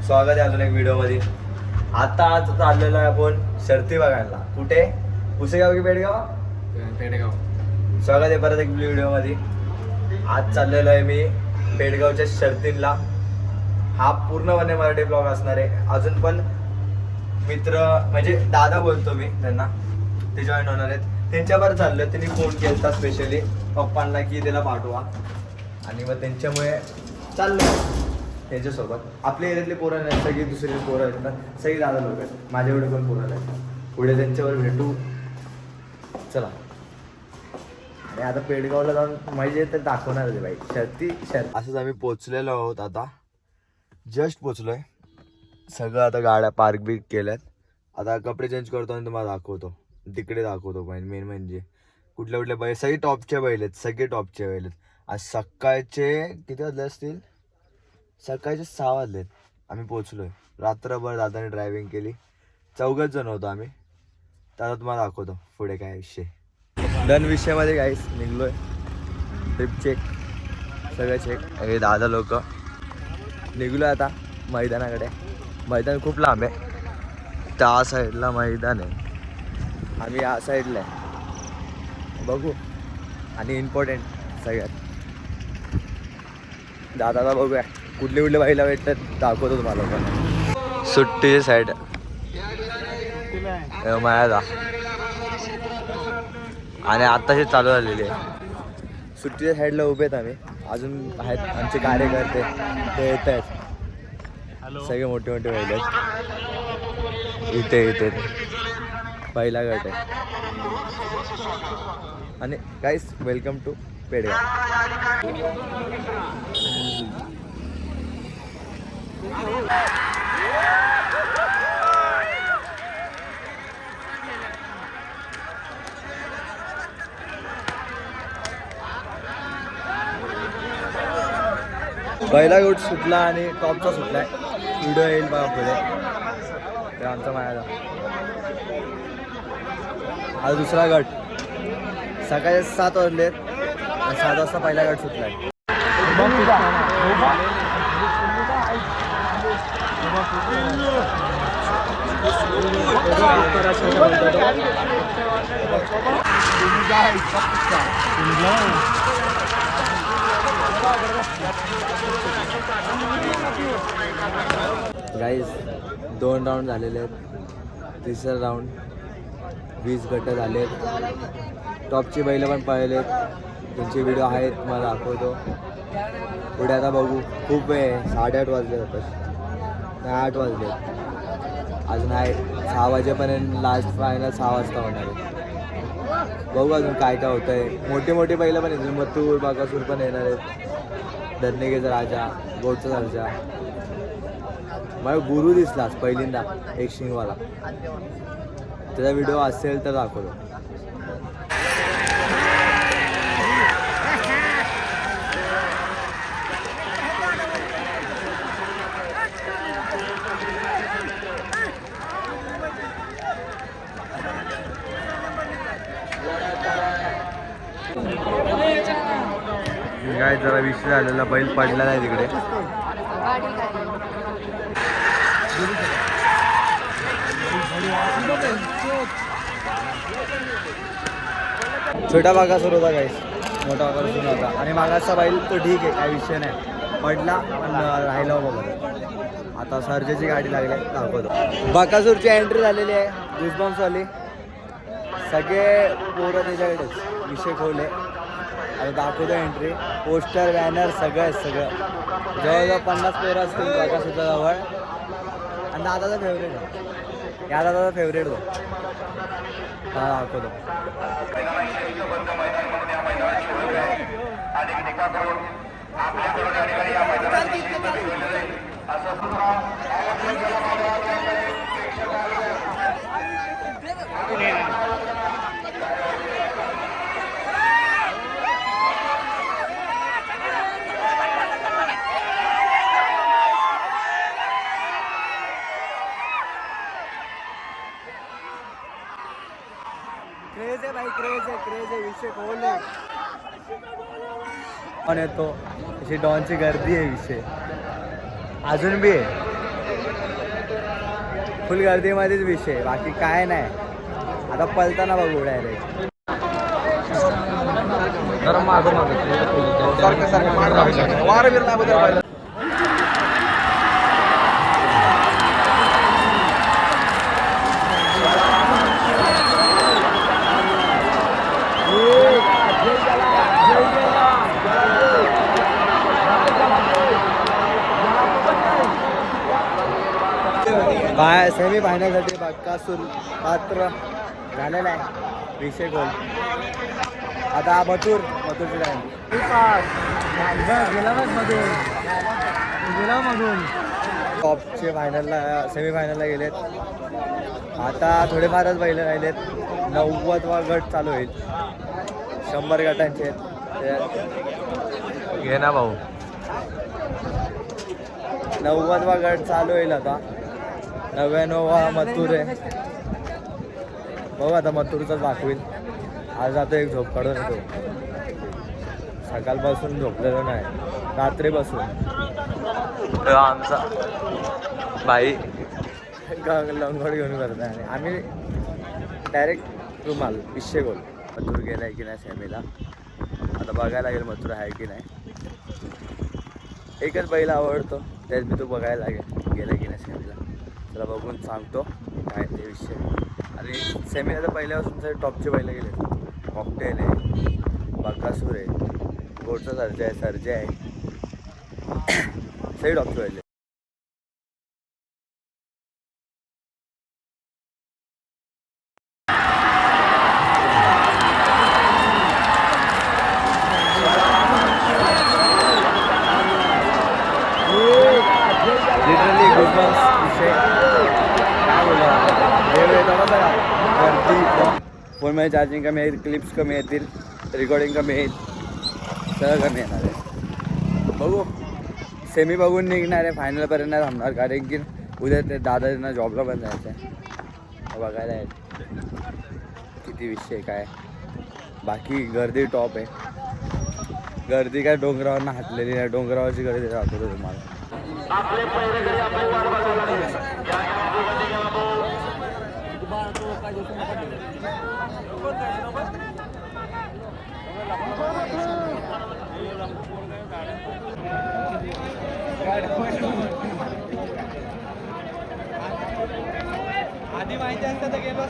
स्वागत आहे अजून एक व्हिडिओमध्ये. आज चाललेलो आहे आपण शर्ती बघायला. कुठे? पुसेगाव की पेडगाव? पेडगाव. स्वागत आहे परत एक व्हिडिओमध्ये. आज चाललेलो आहे मी पेडगावच्या शर्तींला. हा पूर्णपणे मराठी ब्लॉग असणार आहे. अजून पण मित्र म्हणजे दादा बोलतो मी त्यांना, ते जॉईन होणार आहेत. त्यांच्यावर चाललं, त्यांनी फोन केला स्पेशली पप्पांना की त्याला पाठवा, आणि मग त्यांच्यामुळे चाललं त्यांच्यासोबत. आपल्या एरियातले पोरं नाही, सगळी दुसरी पोरं आहेत ना, सगळी दादा लोक आहेत. माझ्याकडे पण पोरं नाही. पुढे त्यांच्यावर भेटू. चला. आणि आता पेडगावला जाऊन म्हणजे तर दाखवणार आहे बाई शर्ती. असंच आम्ही पोचलेलो आहोत. आता जस्ट पोचलोय. सगळं आता गाड्या पार्क बिक केल्यात. आता कपडे चेंज करतो आणि तुम्हाला दाखवतो. तिकडे दाखवतो. मेन म्हणजे कुठल्या कुठल्या बैल, सगळे टॉपचे बैल आहेत. सगळे टॉपचे बैल आहेत. आज सकाळचे किती वाजले असतील? सकाळचे 6 वाजलेत. आम्ही पोचलोय. रात्रभर दादाने ड्रायव्हिंग केली. 4 जण होतो आम्ही. तर तुम्हाला दाखवतो पुढे काय विषय. डन विषयामध्ये काहीच निघलोय. ट्रिप चेक, सगळं चेक. हे दादा लोक निघलो आता मैदानाकडे. मैदान खूप लांब आहे. त्या साईडला मैदान आहे, आम्ही या साईडला आहे. बघू. आणि इम्पॉर्टंट सगळ्यात दादाला बघूया कुठले कुठले बाईला भेटतात, दाखवतो तुम्हाला. पण सुट्टीची साईड मायादा, आणि आत्ताशी चालू झालेली आहे. सुट्टीच्या साईडला उभे आहेत आम्ही. अजून आहेत आमचे कार्यकर्ते, ते येत आहेत. सगळे मोठे मोठे बैल आहेत. इथे पहिला गट आहे. आणि गाईस, वेलकम टू पेडगाव. पहिला गट सुटला आणि टॉपचा सुटलाय. व्हिडिओ येईल बघा पुढे. आमचा मायाला हा दुसरा गट. सकाळी 7 वाजले. 7 वाजता पहिला गट सुटलाय. गाईज 2 राऊंड झालेले आहेत. तिसरा राऊंड 20 गट झालेत. टॉपची बैलं पण पळलेत. त्यांचे व्हिडिओ आहेत, मला दाखवतो पुढे. आता बघू. खूप वेळ आहे. 8:30 वाजले होतं. 8 वाजले अजून आहे. 6 वाजेपर्यंत लास्ट फायनल 6 वाजता होणार आहे. बघू अजून काय काय होतं आहे. मोठे मोठे बैलं पण येतील. मथुर बाकासूर पण येणार आहेत. धरणेकेचा राजा, गोडचा राजा. मला गुरु दिसलाच पहिल्यांदा, एक शिंगवाला. त्याचा व्हिडिओ असेल तर दाखवतो. काय जरा विषय झालेला, बैल पडला नाही तिकडे. छोटा बाकासूर होता गाईस, मोठा बाकासूर होता. आणि मागाचा बैल तो ठीक आहे, काही विषय नाही. पडला पण राहिला बघा. आता सर्जेची गाडी लागली, दाखवतो. बाकासूरची एंट्री झालेली आहे, गुजबॉम्सवाली. सगळे पोरं त्याच्याकडेच विषय खोवले. आता दाखवतो एंट्री. पोस्टर, बॅनर सगळं जवळजवळ 50 पोरं असतील बाकासूरच्या जवळ. आणि दादाचा फेवरेट आहे. या दादाचा फेवरेट हो. हा दाखवतो. क्रेज आहे भाई, क्रेज आहे. विषय खोल आहे. पण येतो अशी डॉनची गर्दी आहे. विषय अजून बी आहे. फुल गर्दीमध्येच विषय, बाकी काय नाही. आता पलताना बघू डायरेक्ट. बाय सेमी फायनलसाठी बक्कासूर पात्र झालेला आहे. विषय गोल. आता मथुरची लाईन टॉपचे फायनलला सेमी फायनलला गेलेत. आता थोडेफारच बैल राहिलेत. 90वा गट चालू होईल. 100 गटांचे घे ना भाऊ. 90वा गट चालू होईल आता. 99वा मथुर आहे. बघू आता मथुरचाच दाखवेल. आज आता एक झोप काढून येतो. सकाळपासून झोपलेलो नाही, रात्रीपासून. आमचा बाई लंगोट घेऊन करत आहे. आम्ही डायरेक्ट रुमाल विषय गोल. मथुर गेला आहे की नाही सेमीला, आता बघायला लागेल मथुर आहे की नाही. एकच बैल आवडतो, त्यात मी तो बघायला लागेल गेला की नाही सेमीला. त्याला बघून सांगतो काय ते विषय. आणि सेमीला तर पहिल्यापासून टॉपचे बैल गेले. मॉकटेल आहे, बकासूर आहे, गोडचा सर्जा आहे, सगळे टॉपचे बैल. लिटरली गुडबन्स विषय काय बोलला. फोनमध्ये चार्जिंग कमी येईल, क्लिप्स कमी येतील, रेकॉर्डिंग कमी येईल, सगळं कमी येणार आहे. बघू सेमी बघून निघणार आहे. फायनलपर्यंत नाही थांबणार, कारण की उद्या ते दादाजींना जॉबला पण जायचं आहे. बघायला आहे किती विषय काय. बाकी गर्दी टॉप आहे. गर्दी काय डोंगरावरनं हातलेली नाही. डोंगरावरची गर्दी दाखवतो तुम्हाला. आधी माहिती असतं तर गेलो.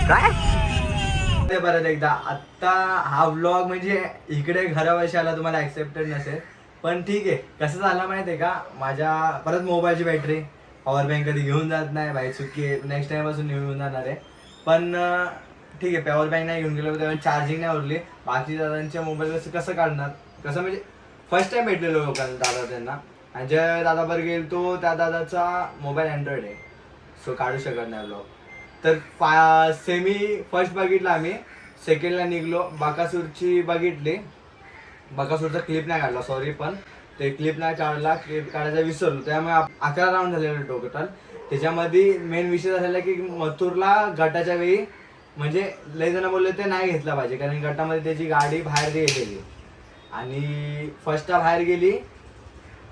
काय परत एकदा आत्ता हा व्लॉग म्हणजे इकडे घरापाशी आला तुम्हाला ऍक्सेप्टेड नसेल, पण ठीक आहे. कसं झालं माहिती आहे का, माझ्या परत मोबाईलची बॅटरी पॉवर बँक कधी घेऊन जात नाही भाई, चुकी आहे. नेक्स्ट टाइम पासून घेऊन जाणार आहे. पण ठीक आहे, पॉवर बँक नाही घेऊन गेलो त्यामुळे चार्जिंग नाही उरली. बाकी दादांच्या मोबाईल कसं काढणार, कसं म्हणजे फर्स्ट टाइम भेटलेलो लोकांना दादा त्यांना. आणि ज्या दादावर गेलो तो त्या दादाचा मोबाईल अँड्रॉइड आहे, सो काढू शकत नाही व्लॉग. तर सेमी फर्स्ट बघितला आम्ही, सेकंडला निघलो. बकासूरची बघितली, बकासूरचा क्लिप नाही काढला सॉरी, पण ते क्लिप नाही काढला, क्लिप काढायचा विसरलो. त्यामुळे 11 राऊंड झालेले टोटल. त्याच्यामध्ये मेन विषय झालेला की मथुरला गटाच्या वेळी म्हणजे लय जण बोलले ते नाही घेतला पाहिजे, कारण गटामध्ये त्याची गाडी बाहेर गेलेली आणि फर्स्टला बाहेर गेली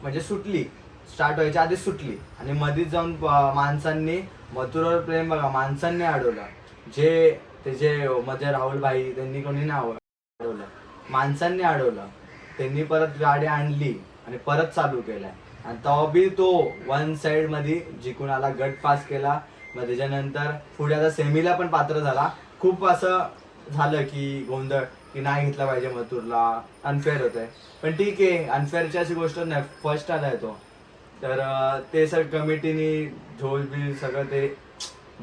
म्हणजे सुटली, स्टार्ट व्हायच्या आधी सुटली. आणि मध्येच जाऊन माणसांनी मथुरवर प्रेम बघा माणसांनी अडवलं. जे त्याचे मध्ये राहुल भाई त्यांनी कोणी नाही अडवलं, माणसांनी अडवलं. त्यांनी परत गाडी आणली आणि परत चालू केलाय. आणि तेव्हा बी तो वन साइड मध्ये जिंकून आला, गट पास केला. मग त्याच्यानंतर पुढे आता सेमीला पण पात्र झाला. खूप असं झालं की गोंधळ की नाही घेतला पाहिजे मथुरला, अनफेअर होत आहे. पण ठीक आहे, अनफेअरची अशी गोष्ट नाही, फर्स्ट आलाय तो. तर ते सगळं कमिटीनी झोल बिल सगळं ते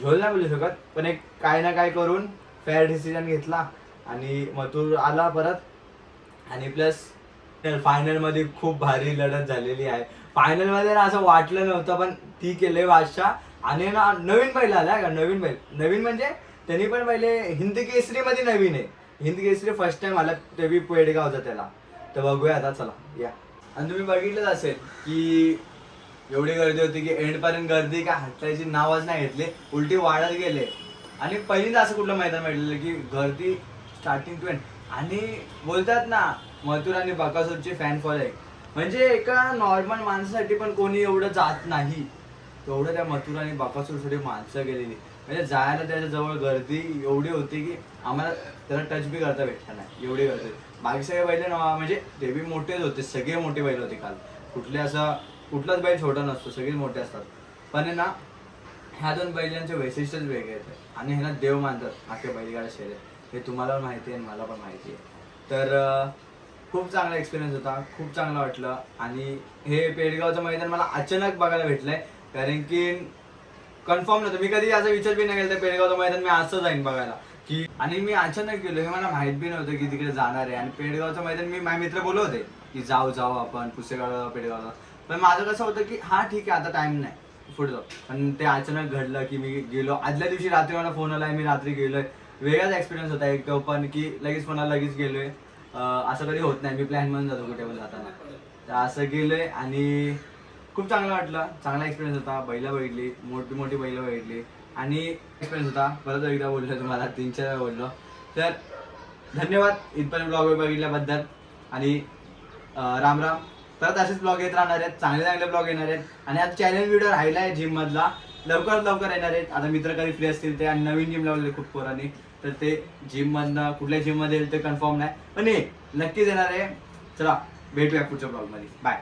झोल नाही बोलू शकत, पण एक काय ना काय करून फेअर डिसिजन घेतला आणि मथुर आला परत. आणि प्लस फायनल मध्ये खूप भारी लढत झालेली आहे. फायनल मध्ये ना असं वाटलं नव्हतं, पण ती केले बादशाह. आणि ना नवीन बैल आला का, नवीन बैल, नवीन म्हणजे त्यांनी पण पहिले हिंद केसरी मध्ये नवीन आहे. हिंद केसरी फर्स्ट टाइम आला ते बी पेडगावचा त्याला. तर बघूया आता, चला या. आणि तुम्ही बघितलंच असेल की एवढी गर्दी होती की एंड पर्यंत गर्दी काय हटायची नावच नाही घेतली, उलटी वाढत गेले. आणि पहिल्यांदा असं कुठलं मैदान भेटलेलं की गर्दी स्टार्टिंग टू एंड. आणि बोलतात ना मथुर आणि बकासूरची फॅन फॉलोइंग, म्हणजे एका नॉर्मल माणसासाठी पण कोणी एवढं जात नाही तेवढं त्या मथुर आणि बकासूरसाठी माणसं गेलेली. म्हणजे जायला त्याच्या जवळ गर्दी एवढी होती की आम्हाला त्याला टच बी करता भेटला नाही, एवढी गर्दी. बाकी सगळे बैल ना म्हणजे ते बी मोठेच होते, सगळे मोठे बैल होते काल. कुठलाच बैल छोटा नसतो, सगळेच मोठे असतात. पण आहे ना ह्या दोन बैलांचे वैशिष्ट्यच वेगळे आहेत आणि ह्यांना देव मानतात अख्ख्या बैलगाडा शर्यत. हे तुम्हाला पण माहिती आहे आणि मला पण माहिती आहे. तर खूप चांगला एक्सपिरियन्स होता, खूप चांगलं वाटलं. आणि हे पेडगावचं मैदान मला अचानक बघायला भेटलंय, कारण की कन्फर्म नव्हतं. मी कधी असा विचार बी नाही केला पेडगावचं मैदान मी असं जाईन बघायला की. आणि मी अचानक गेलो, हे मला माहित बी नव्हतं की तिकडे जाणार आहे. आणि पेडगावचं मैदान मी माझे मित्र बोलत होते की जाऊ आपण पुसेगावला पेडगावला. पण माझं कसं होतं की हा ठीक आहे आता टाइम नाही पुढे जाऊ. पण ते अचानक घडलं की मी गेलो. आदल्या दिवशी रात्री मला फोन आलाय, मी रात्री गेलोय. वेगळाच एक्सपिरियन्स होता एक तो पण की लगेच फोनाला लगेच गेलोय. असं कधी होत नाही, मी प्लॅन म्हणून जातो कुठे पण जाताना. तर असं गेलोय आणि खूप चांगलं वाटलं, चांगला एक्सपिरियन्स होता. बैलं बघितली, मोठी मोठी बैलं बघितली आणि एक्सपिरियन्स होता. परत एकदा बोललो तुम्हाला, 3-4 वेळा बोललो. तर धन्यवाद इथपर्यंत ब्लॉग बघितल्याबद्दल. आणि राम राम. परत असेच ब्लॉग येत राहणार आहेत, चांगले चांगले ब्लॉग येणार आहेत. आणि आता चॅनल व्हिडिओ राहिला आहे जिममधला, लवकरात लवकर येणार आहेत. आता मित्र कधी फ्री असतील ते, आणि नवीन जिम लावलेले खूप पोरांनी, तर ते जिममधनं कुठल्या जिममध्ये येईल ते कन्फर्म नाही, पण हे नक्कीच येणार आहे. चला भेटूया पुढच्या ब्लॉगमध्ये. बाय.